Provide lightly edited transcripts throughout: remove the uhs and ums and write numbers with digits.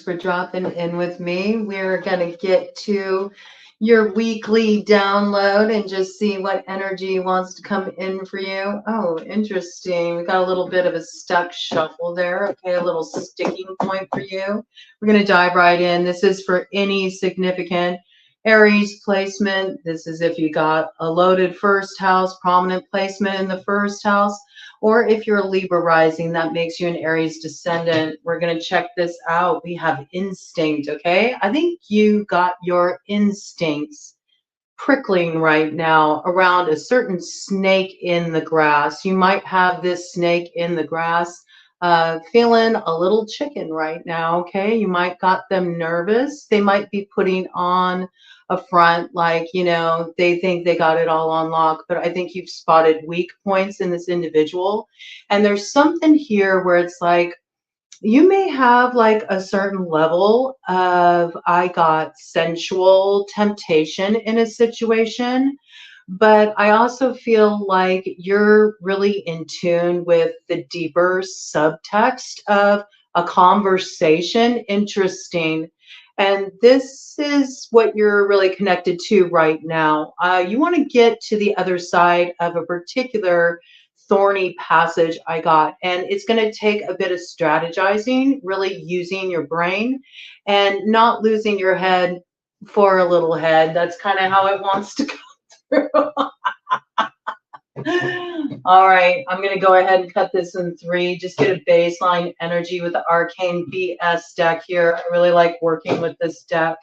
for dropping in with me. We're going to get to your weekly download and just see what energy wants to come in for you. Oh, interesting. We got a little bit of a stuck shuffle there. Okay, a little sticking point for you. We're going to dive right in. This is for any significant Aries placement. This is if you got a loaded first house, prominent placement in the first house, or if you're a Libra rising, that makes you an Aries descendant. We're going to check this out. We have instinct, okay? I think you got your instincts prickling right now around a certain snake in the grass. You might have this snake in the grass feeling a little chicken right now, okay? You might got them nervous. They might be putting on a front like, you know, they think they got it all on lock, but I think you've spotted weak points in this individual. And there's something here where it's like, you may have like a certain level of, I got sensual temptation in a situation, but I also feel like you're really in tune with the deeper subtext of a conversation. Interesting. And this is what you're really connected to right now. You want to get to the other side of a particular thorny passage I got, and it's going to take a bit of strategizing, really using your brain and not losing your head for a little head. That's kind of how it wants to go through. All right, I'm going to go ahead and cut this in 3. Just get a baseline energy with the Arcane BS deck here. I really like working with this deck.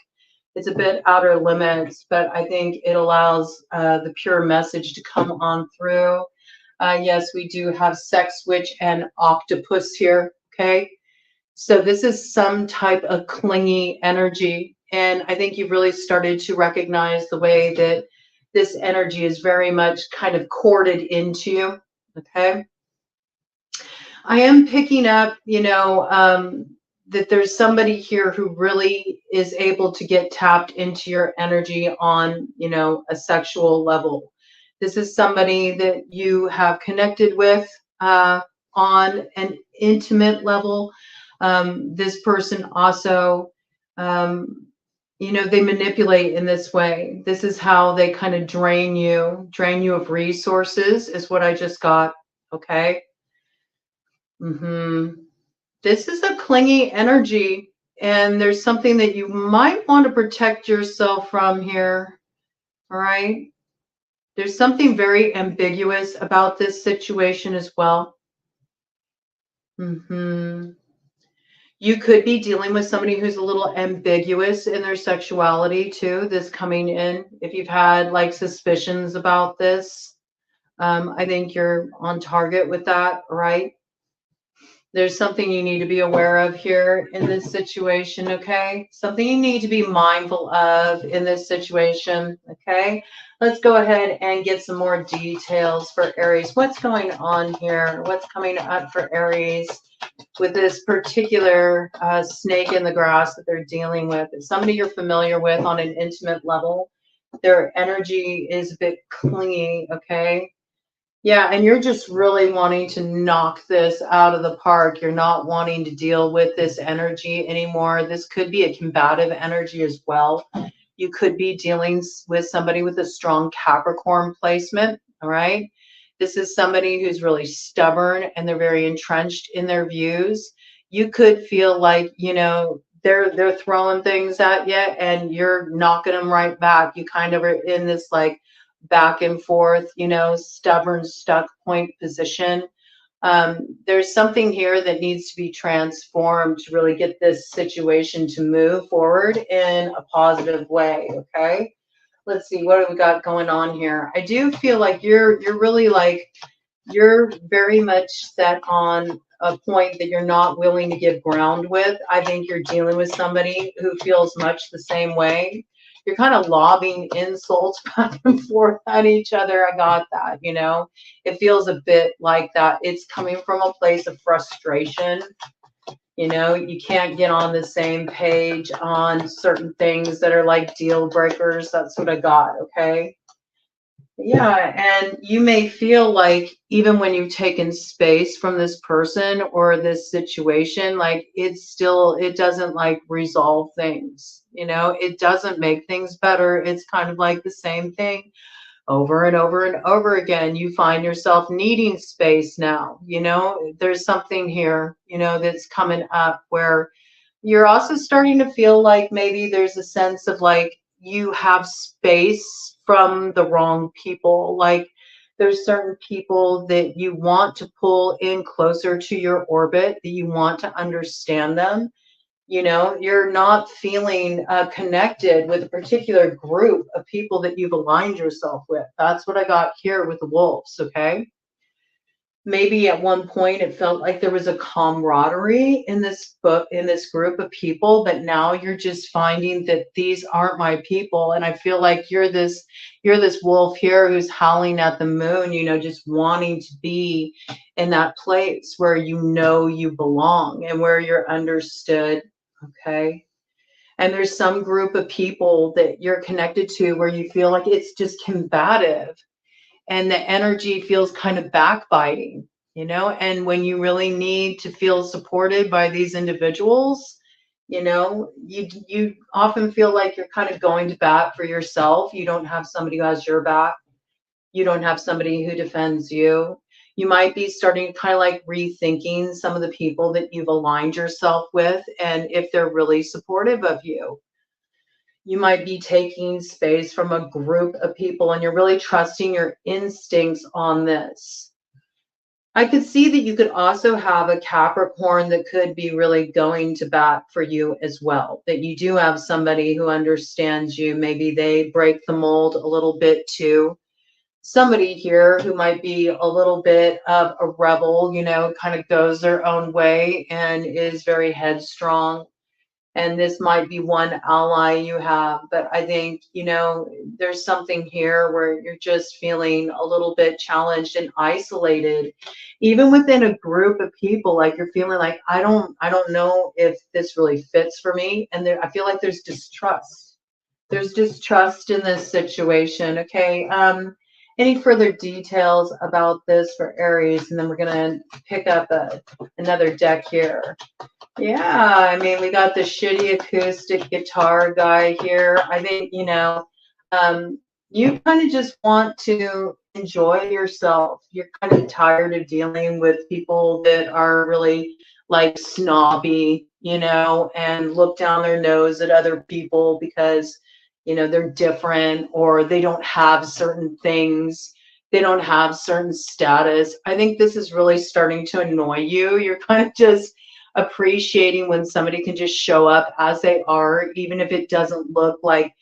It's a bit outer limits, but I think it allows the pure message to come on through. Yes, we do have sex, witch, and octopus here, okay? So this is some type of clingy energy, and I think you've really started to recognize the way that this energy is very much kind of corded into you, okay? I am picking up, you know, that there's somebody here who really is able to get tapped into your energy on, you know, a sexual level. This is somebody that you have connected with on an intimate level. This person also, you know, they manipulate in this way. This is how they kind of drain you of resources is what I just got, okay? This is a clingy energy, and there's something that you might want to protect yourself from here, all right? There's something very ambiguous about this situation as well. You could be dealing with somebody who's a little ambiguous in their sexuality too, this coming in. If you've had like suspicions about this, I think you're on target with that, right? There's something you need to be aware of here in this situation, okay? Something you need to be mindful of in this situation, okay? Let's go ahead and get some more details for Aries. What's going on here? What's coming up for Aries with this particular snake in the grass that they're dealing with? It's somebody you're familiar with on an intimate level. Their energy is a bit clingy, okay? Yeah, and you're just really wanting to knock this out of the park. You're not wanting to deal with this energy anymore. This could be a combative energy as well. You could be dealing with somebody with a strong Capricorn placement, all right? This is somebody who's really stubborn and they're very entrenched in their views. You could feel like, you know, they're throwing things at you and you're knocking them right back. You kind of are in this like back and forth, you know, stubborn, stuck point position. There's something here that needs to be transformed to really get this situation to move forward in a positive way, okay? Let's see, what do we got going on here? I do feel like you're really like, you're very much set on a point that you're not willing to give ground with. I think you're dealing with somebody who feels much the same way. You're kind of lobbing insults back and forth at each other. I got that, you know. It feels a bit like that. It's coming from a place of frustration. You know, you can't get on the same page on certain things that are like deal breakers. That's what I got, okay? Yeah, and you may feel like even when you've taken space from this person or this situation, like it doesn't like resolve things, you know, it doesn't make things better. It's kind of like the same thing over and over and over again. You find yourself needing space now, you know, there's something here, you know, that's coming up where you're also starting to feel like maybe there's a sense of like you have space from the wrong people. Like there's certain people that you want to pull in closer to your orbit, that you want to understand them. You know, you're not feeling connected with a particular group of people that you've aligned yourself with. That's what I got here with the wolves. Okay, maybe at one point it felt like there was a camaraderie in this book, in this group of people, but now you're just finding that these aren't my people. And I feel like you're this wolf here who's howling at the moon, you know, just wanting to be in that place where you know you belong and where you're understood. Okay, and there's some group of people that you're connected to where you feel like it's just combative and the energy feels kind of backbiting, you know, and when you really need to feel supported by these individuals, you know, you often feel like you're kind of going to bat for yourself. You don't have somebody who has your back. You don't have somebody who defends you. You might be starting to kind of like rethinking some of the people that you've aligned yourself with and if they're really supportive of you. You might be taking space from a group of people and you're really trusting your instincts on this. I could see that you could also have a Capricorn that could be really going to bat for you as well. That you do have somebody who understands you. Maybe they break the mold a little bit too. Somebody here who might be a little bit of a rebel, you know, kind of goes their own way and is very headstrong, and this might be one ally you have. But I think, you know, there's something here where you're just feeling a little bit challenged and isolated even within a group of people. Like you're feeling like I don't know if this really fits for me, and there I feel like there's distrust in this situation. Okay, any further details about this for Aries, and then we're going to pick up another deck here. Yeah, I mean, we got the shitty acoustic guitar guy here. I think, you know, you kind of just want to enjoy yourself. You're kind of tired of dealing with people that are really like snobby, you know, and look down their nose at other people because, you know, they're different or they don't have certain things. They don't have certain status. I think this is really starting to annoy you. You're kind of just appreciating when somebody can just show up as they are, even if it doesn't look like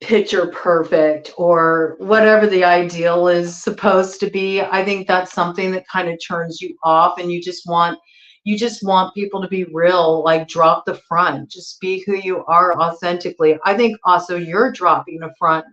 picture perfect or whatever the ideal is supposed to be. I think that's something that kind of turns you off, and you just want people to be real, like drop the front, just be who you are authentically. I think also you're dropping the front.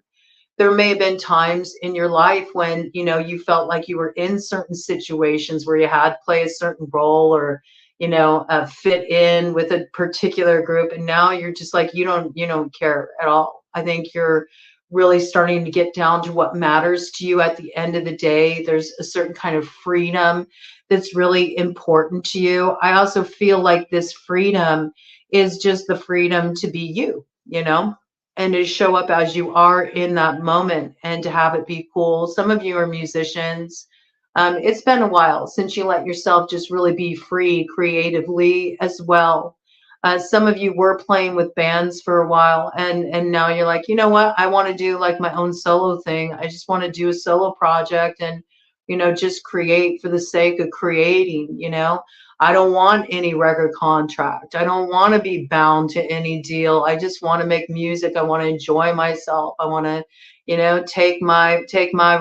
There may have been times in your life when, you know, you felt like you were in certain situations where you had to play a certain role or, you know, fit in with a particular group, and now you're just like you don't care at all. I think you're really starting to get down to what matters to you at the end of the day. There's a certain kind of freedom that's really important to you. I also feel like this freedom is just the freedom to be you, you know, and to show up as you are in that moment and to have it be cool. Some of you are musicians. It's been a while since you let yourself just really be free creatively as well. Some of you were playing with bands for a while, and now you're like, you know what? I want to do like my own solo thing. I just want to do a solo project and, you know, just create for the sake of creating, you know. I don't want any record contract. I don't want to be bound to any deal. I just want to make music. I want to enjoy myself. I want to, you know, take my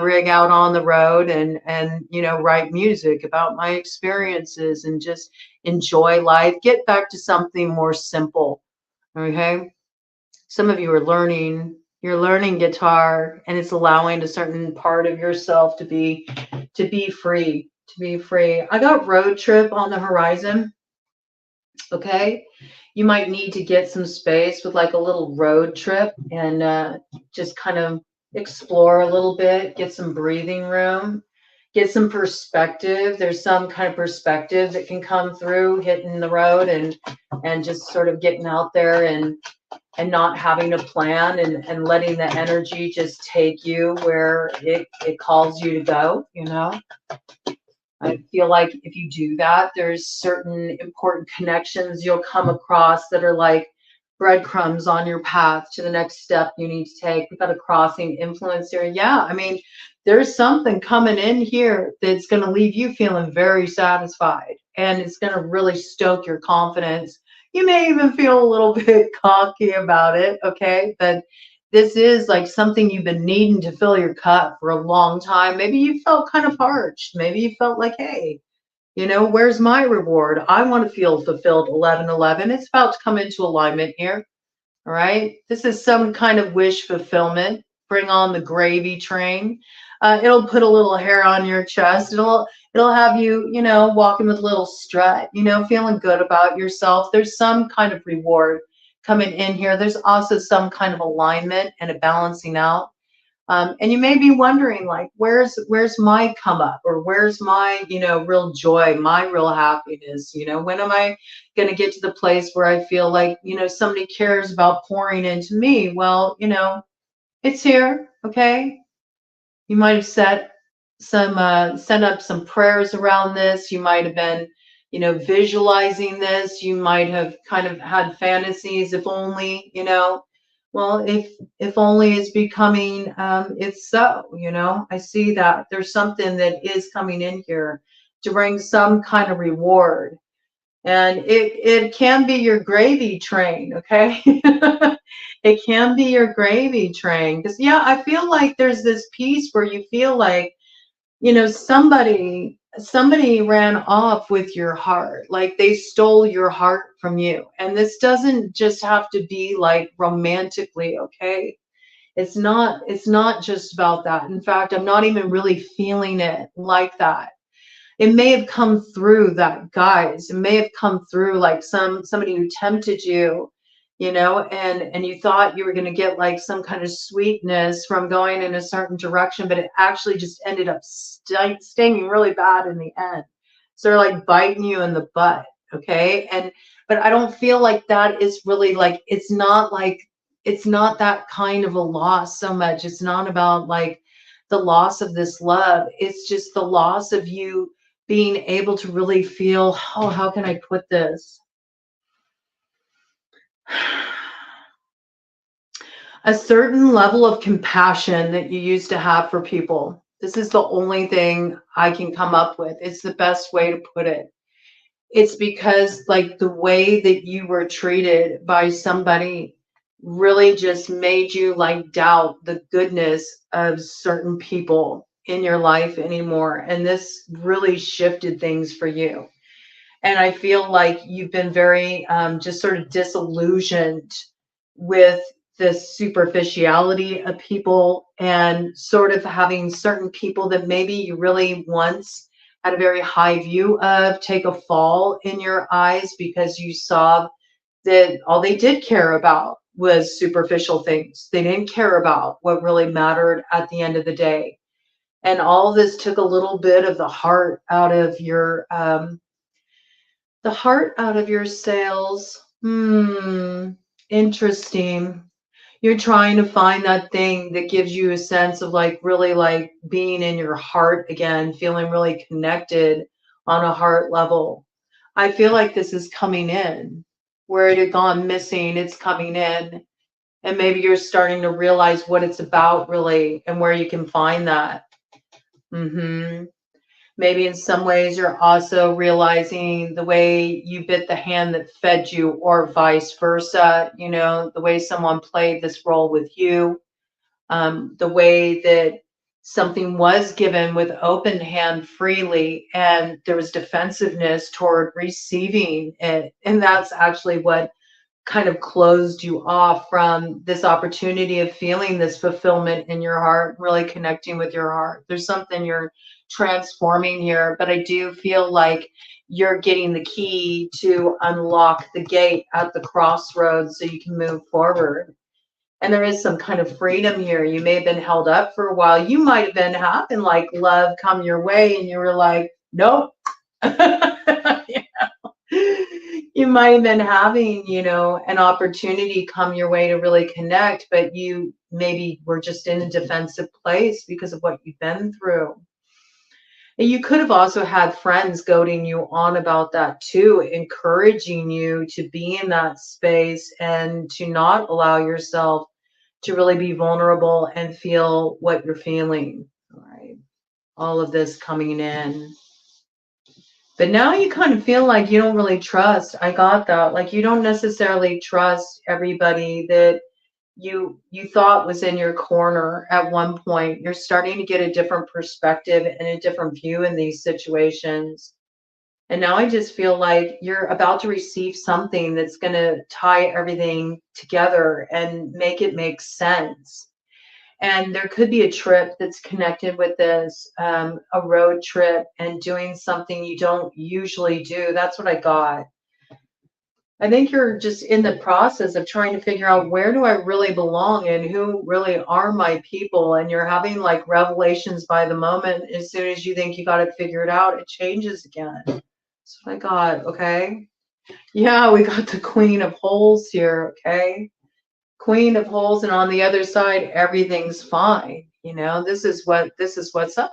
rig out on the road and you know, write music about my experiences and just enjoy life. Get back to something more simple. Okay? Some of you are learning, you're learning guitar, and it's allowing a certain part of yourself to be free, to be free. I got road trip on the horizon. Okay, you might need to get some space with like a little road trip and just kind of explore a little bit, get some breathing room, get some perspective. There's some kind of perspective that can come through hitting the road and just sort of getting out there and not having a plan and letting the energy just take you where it calls you to go, you know. I feel like if you do that, there's certain important connections you'll come across that are like breadcrumbs on your path to the next step you need to take. We've got a crossing influence here. Yeah, I mean, there's something coming in here that's going to leave you feeling very satisfied, and it's going to really stoke your confidence. You may even feel a little bit cocky about it, okay? But this is like something you've been needing to fill your cup for a long time. Maybe you felt kind of parched. Maybe you felt like, hey, you know, where's my reward? I want to feel fulfilled. 1111. It's about to come into alignment here. All right. This is some kind of wish fulfillment. Bring on the gravy train. It'll put a little hair on your chest. It'll have you, you know, walking with a little strut, you know, feeling good about yourself. There's some kind of reward coming in here. There's also some kind of alignment and a balancing out. And you may be wondering, like, where's my come up, or where's my, you know, real joy, my real happiness? You know, when am I going to get to the place where I feel like, you know, somebody cares about pouring into me? Well, you know, it's here. Okay. You might have sent up some prayers around this. You might have been, you know, visualizing this. You might have kind of had fantasies, if only, you know. Well, if only is becoming, it's so, you know. I see that there's something that is coming in here to bring some kind of reward, and it can be your gravy train, okay? It can be your gravy train, because yeah, I feel like there's this piece where you feel like, you know, somebody ran off with your heart, like they stole your heart from you. And this doesn't just have to be like romantically, okay? It's not just about that. In fact, I'm not even really feeling it like that. It may have come through that guise. It may have come through like somebody who tempted you, you know, and you thought you were going to get like some kind of sweetness from going in a certain direction, but it actually just ended up stinging really bad in the end. So they're like biting you in the butt, okay? And but I don't feel like that is really like, it's not that kind of a loss so much. It's not about like the loss of this love. It's just the loss of you being able to really feel, oh, how can I put this? A certain level of compassion that you used to have for people. This is the only thing I can come up with. It's the best way to put it. It's because like the way that you were treated by somebody really just made you like doubt the goodness of certain people in your life anymore. And this really shifted things for you. And I feel like you've been very just sort of disillusioned with the superficiality of people, and sort of having certain people that maybe you really once had a very high view of take a fall in your eyes, because you saw that all they did care about was superficial things. They didn't care about what really mattered at the end of the day. And all this took a little bit of the heart out of your sails. Interesting. You're trying to find that thing that gives you a sense of like really like being in your heart again, feeling really connected on a heart level. I feel like this is coming in. Where it had gone missing, it's coming in. And maybe you're starting to realize what it's about really, and where you can find that. Maybe in some ways you're also realizing the way you bit the hand that fed you, or vice versa, you know, the way someone played this role with you, the way that something was given with open hand freely, and there was defensiveness toward receiving it. And that's actually what kind of closed you off from this opportunity of feeling this fulfillment in your heart, really connecting with your heart. There's something you're transforming here, but I do feel like you're getting the key to unlock the gate at the crossroads so you can move forward. And there is some kind of freedom here. You may have been held up for a while. You might have been having like love come your way and you were like, nope. You might have been having, you know, an opportunity come your way to really connect, but you maybe were just in a defensive place because of what you've been through. And you could have also had friends goading you on about that too, encouraging you to be in that space and to not allow yourself to really be vulnerable and feel what you're feeling. All right. All of this coming in. But now you kind of feel like you don't really trust. I got that. Like you don't necessarily trust everybody that you thought was in your corner at one point. You're starting to get a different perspective and a different view in these situations. And now I just feel like you're about to receive something that's going to tie everything together and make it make sense. And there could be a trip that's connected with this, a road trip and doing something you don't usually do. That's what I got. I think you're just in the process of trying to figure out where do I really belong and who really are my people. And you're having like revelations by the moment. As soon as you think you got it figured out, it changes again. That's what I got. Okay. Yeah, we got the Queen of Holes here. Okay. Queen of Holes, and on the other side, everything's fine. You know, this is what's up.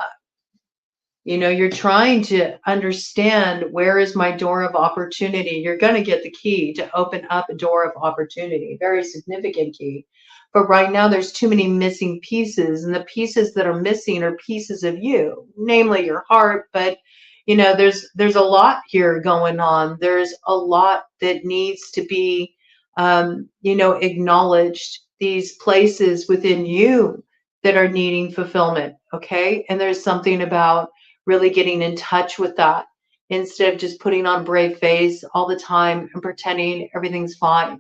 You know, you're trying to understand where is my door of opportunity. You're going to get the key to open up a door of opportunity, very significant key. But right now, there's too many missing pieces, and the pieces that are missing are pieces of you, namely your heart. But you know, there's a lot here going on. There's a lot that needs to be, you know, acknowledged. These places within you that are needing fulfillment. Okay, and there's something about really getting in touch with that instead of just putting on a brave face all the time and pretending everything's fine.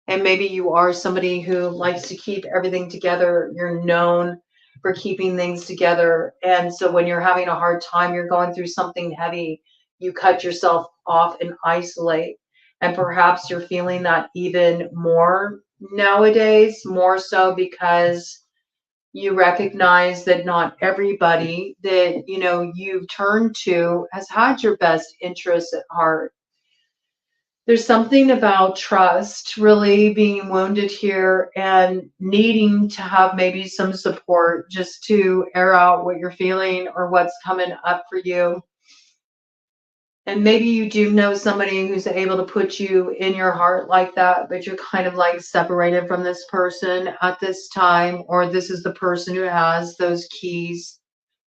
And maybe you are somebody who likes to keep everything together. You're known for keeping things together. And so when you're having a hard time, you're going through something heavy, you cut yourself off and isolate. And perhaps you're feeling that even more nowadays, more so because you recognize that not everybody that you know you've turned to has had your best interests at heart. There's something about trust really being wounded here and needing to have maybe some support just to air out what you're feeling or what's coming up for you. And maybe you do know somebody who's able to put you in your heart like that, but you're kind of like separated from this person at this time, or this is the person who has those keys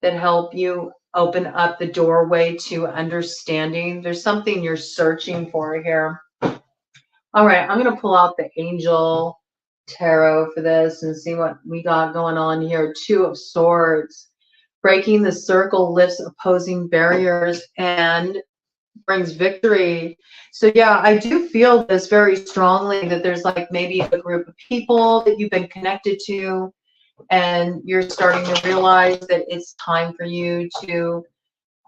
that help you open up the doorway to understanding. There's something you're searching for here. All right, I'm going to pull out the Angel Tarot for this and see what we got going on here. Two of Swords. Breaking the circle lifts opposing barriers and brings victory. So yeah, I do feel this very strongly that there's like maybe a group of people that you've been connected to and you're starting to realize that it's time for you to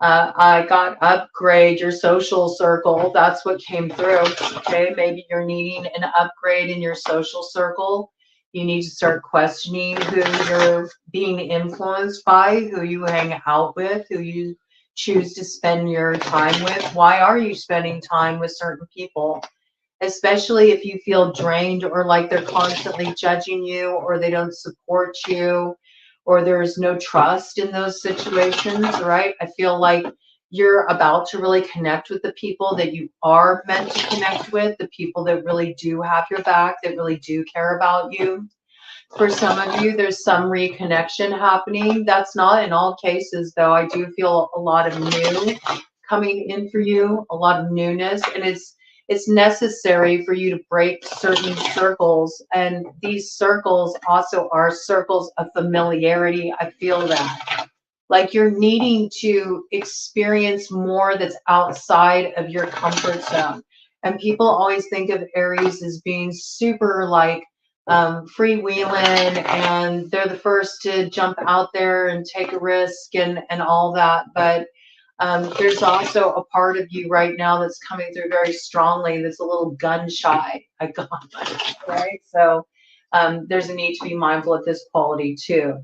I got upgrade your social circle. That's what came through. Okay, maybe you're needing an upgrade in your social circle. You need to start questioning who you're being influenced by, who you hang out with, who you choose to spend your time with. Why are you spending time with certain people? Especially if you feel drained or like they're constantly judging you or they don't support you or there's no trust in those situations, right? I feel like you're about to really connect with the people that you are meant to connect with, the people that really do have your back, that really do care about you. For some of you, there's some reconnection happening. That's not in all cases, though. I do feel a lot of new coming in for you, a lot of newness, and it's necessary for you to break certain circles. And these circles also are circles of familiarity. I feel that. Like you're needing to experience more that's outside of your comfort zone. And people always think of Aries as being super like freewheeling and they're the first to jump out there and take a risk and all that. But there's also a part of you right now that's coming through very strongly that's a little gun shy. I got that, right? So there's a need to be mindful of this quality too.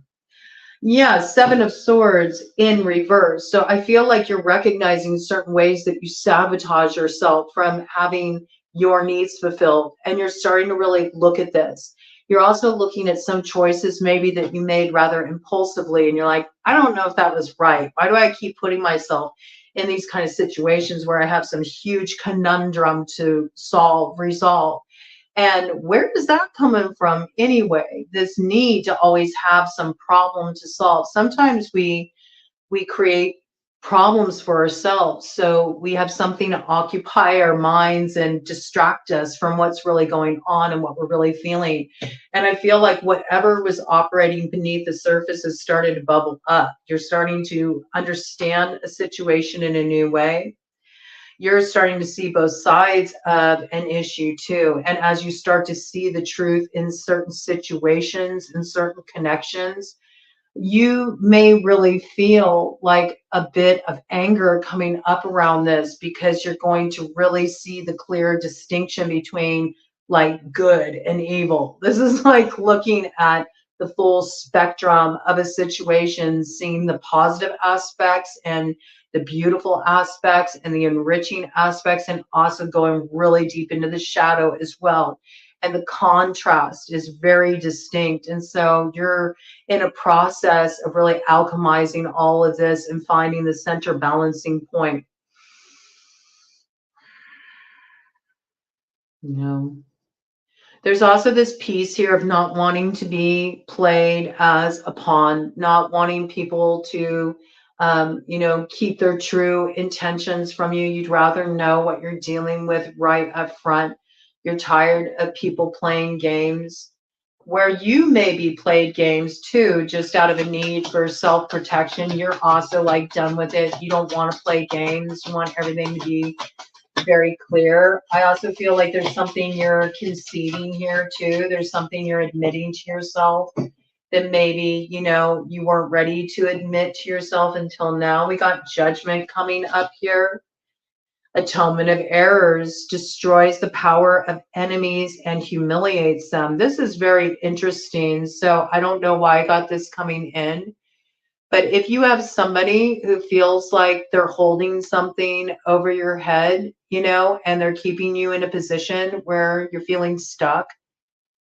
Yeah, Seven of Swords in reverse. So I feel like you're recognizing certain ways that you sabotage yourself from having your needs fulfilled. And you're starting to really look at this. You're also looking at some choices maybe that you made rather impulsively. And you're like, I don't know if that was right. Why do I keep putting myself in these kind of situations where I have some huge conundrum to resolve? And where is that coming from anyway? This need to always have some problem to solve. Sometimes we create problems for ourselves. So we have something to occupy our minds and distract us from what's really going on and what we're really feeling. And I feel like whatever was operating beneath the surface has started to bubble up. You're starting to understand a situation in a new way. You're starting to see both sides of an issue too. And as you start to see the truth in certain situations and certain connections, you may really feel like a bit of anger coming up around this, because you're going to really see the clear distinction between like good and evil. This is like looking at the full spectrum of a situation, seeing the positive aspects and the beautiful aspects and the enriching aspects, and also going really deep into the shadow as well. And the contrast is very distinct. And so you're in a process of really alchemizing all of this and finding the center balancing point. You know, there's also this piece here of not wanting to be played as a pawn, not wanting people to, you know, keep their true intentions from you. You'd rather know what you're dealing with right up front. You're tired of people playing games where you maybe played games too, just out of a need for self-protection. You're also like done with it. You don't want to play games. You want everything to be very clear. I also feel like there's something you're conceding here too. There's something you're admitting to yourself that maybe, you know, you weren't ready to admit to yourself until now. We got Judgment coming up here. Atonement of errors destroys the power of enemies and humiliates them. This is very interesting. So I don't know why I got this coming in. But if you have somebody who feels like they're holding something over your head, you know, and they're keeping you in a position where you're feeling stuck,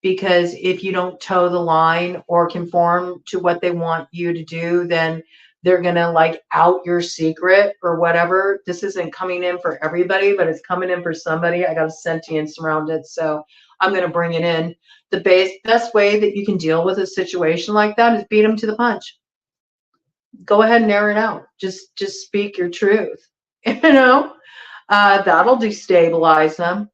because if you don't toe the line or conform to what they want you to do, then they're going to like out your secret or whatever. This isn't coming in for everybody, but it's coming in for somebody. I got a sentience around it, so I'm going to bring it in. The best way that you can deal with a situation like that is beat them to the punch. Go ahead and air it out. Just speak your truth. You know, that'll destabilize them.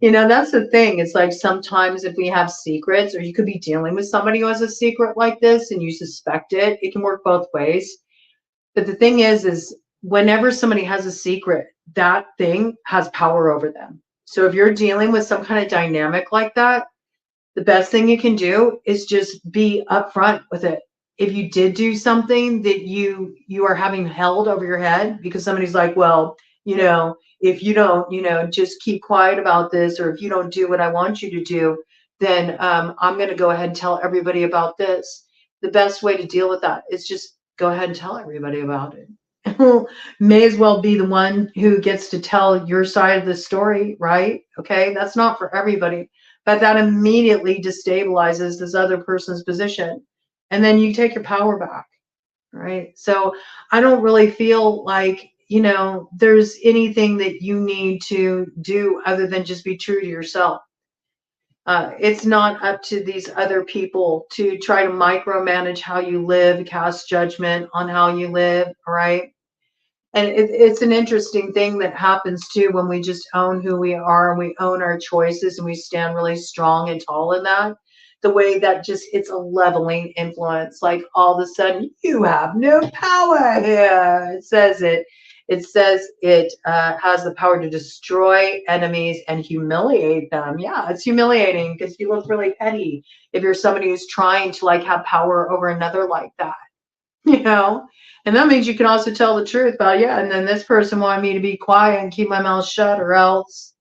You know, that's the thing. It's like sometimes if we have secrets, or you could be dealing with somebody who has a secret like this and you suspect it, it can work both ways. But the thing is whenever somebody has a secret, that thing has power over them. So if you're dealing with some kind of dynamic like that, the best thing you can do is just be upfront with it. If you did do something that you are having held over your head because somebody's like, well, you know, if you don't, you know, just keep quiet about this, or if you don't do what I want you to do, then I'm going to go ahead and tell everybody about this. The best way to deal with that is just go ahead and tell everybody about it. May as well be the one who gets to tell your side of the story, right? Okay, that's not for everybody, but that immediately destabilizes this other person's position. And then you take your power back, right? So I don't really feel like, you know, there's anything that you need to do other than just be true to yourself. It's not up to these other people to try to micromanage how you live, cast judgment on how you live, right? And it's an interesting thing that happens too when we just own who we are and we own our choices and we stand really strong and tall in that. The way that just, it's a leveling influence. Like all of a sudden, you have no power here. It says it has the power to destroy enemies and humiliate them. Yeah, it's humiliating because you look really petty if you're somebody who's trying to like have power over another like that. You know, and that means you can also tell the truth about, yeah, and then this person wanted me to be quiet and keep my mouth shut, or else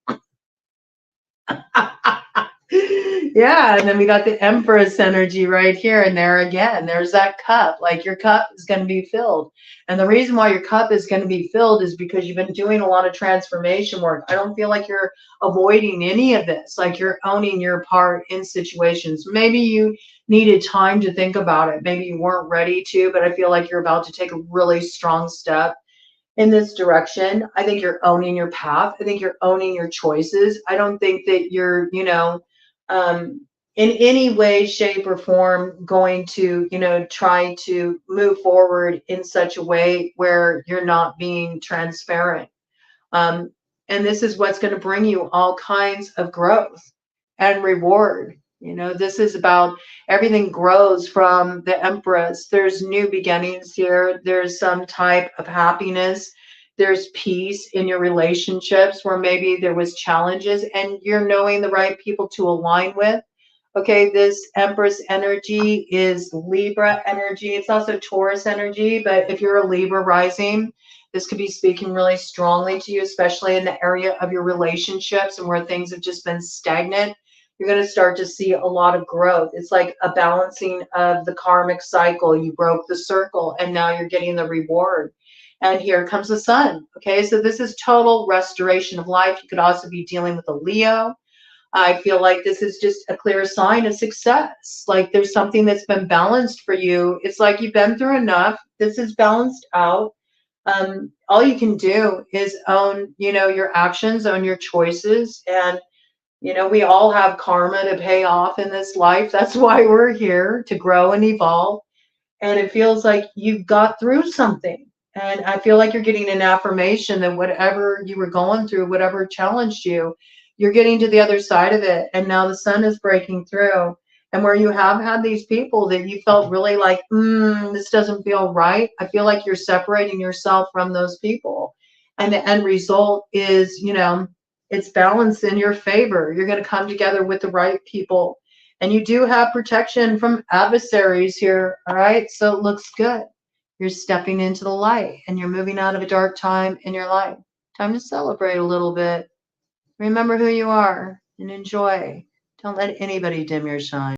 Yeah, and then we got the Empress energy right here, and there again, there's that cup. Like your cup is going to be filled. And the reason why your cup is going to be filled is because you've been doing a lot of transformation work. I don't feel like you're avoiding any of this, like you're owning your part in situations. Maybe you needed time to think about it. Maybe you weren't ready to, but I feel like you're about to take a really strong step in this direction. I think you're owning your path. I think you're owning your choices. I don't think that you're, in any way, shape, or form going to, try to move forward in such a way where you're not being transparent. Um, and this is what's going to bring you all kinds of growth and reward. This is about everything grows from the Empress. There's new beginnings here. There's some type of happiness. There's peace in your relationships where maybe there was challenges and you're knowing the right people to align with. Okay, this Empress energy is Libra energy. It's also Taurus energy, but if you're a Libra rising, this could be speaking really strongly to you, especially in the area of your relationships and where things have just been stagnant. You're going to start to see a lot of growth. It's like a balancing of the karmic cycle. You broke the circle and now you're getting the reward. And here comes the sun. Okay, so this is total restoration of life. You could also be dealing with a Leo. I feel like this is just a clear sign of success. Like there's something that's been balanced for you. It's like you've been through enough. This is balanced out. All you can do is own, your actions, own your choices. And, we all have karma to pay off in this life. That's why we're here, to grow and evolve. And it feels like you've got through something. And I feel like you're getting an affirmation that whatever you were going through, whatever challenged you, you're getting to the other side of it. And now the sun is breaking through. And where you have had these people that you felt really like, this doesn't feel right, I feel like you're separating yourself from those people. And the end result is, it's balanced in your favor. You're going to come together with the right people. And you do have protection from adversaries here. All right. So it looks good. You're stepping into the light and you're moving out of a dark time in your life. Time to celebrate a little bit. Remember who you are and enjoy. Don't let anybody dim your shine.